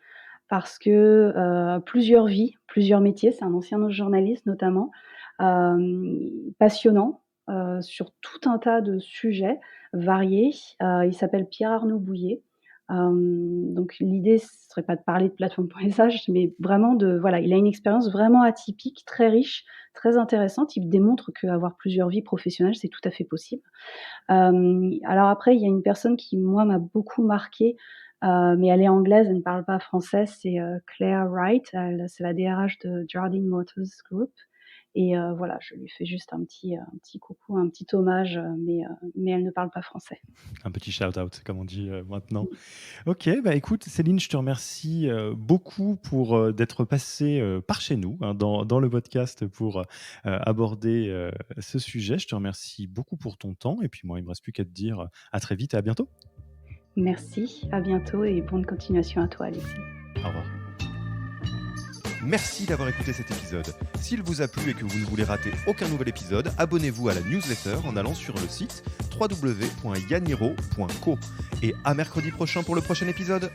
parce que, plusieurs vies, plusieurs métiers, c'est un ancien journaliste notamment, passionnant, sur tout un tas de sujets variés. Il s'appelle Pierre-Arnaud Bouillet. Donc l'idée, ce serait pas de parler de plateforme.sh, mais vraiment de voilà, il a une expérience vraiment atypique, très riche, très intéressante. Il démontre qu'avoir plusieurs vies professionnelles, c'est tout à fait possible. Alors après, il y a une personne qui, moi, m'a beaucoup marquée, mais elle est anglaise, elle ne parle pas français, c'est, Claire Wright. C'est la DRH de Jardine Motors Group et voilà, je lui fais juste un petit coucou, un petit hommage, mais elle ne parle pas français. Un petit shout out comme on dit, maintenant. OK, bah, écoute Céline, je te remercie, beaucoup pour, d'être passée, par chez nous, hein, dans le podcast pour, aborder, ce sujet. Je te remercie beaucoup pour ton temps et puis moi, il me reste plus qu'à te dire, à très vite et à bientôt. Merci, à bientôt et bonne continuation à toi, Alexis. Au revoir. Merci d'avoir écouté cet épisode. S'il vous a plu et que vous ne voulez rater aucun nouvel épisode, abonnez-vous à la newsletter en allant sur le site www.yaniro.co. Et à mercredi prochain pour le prochain épisode.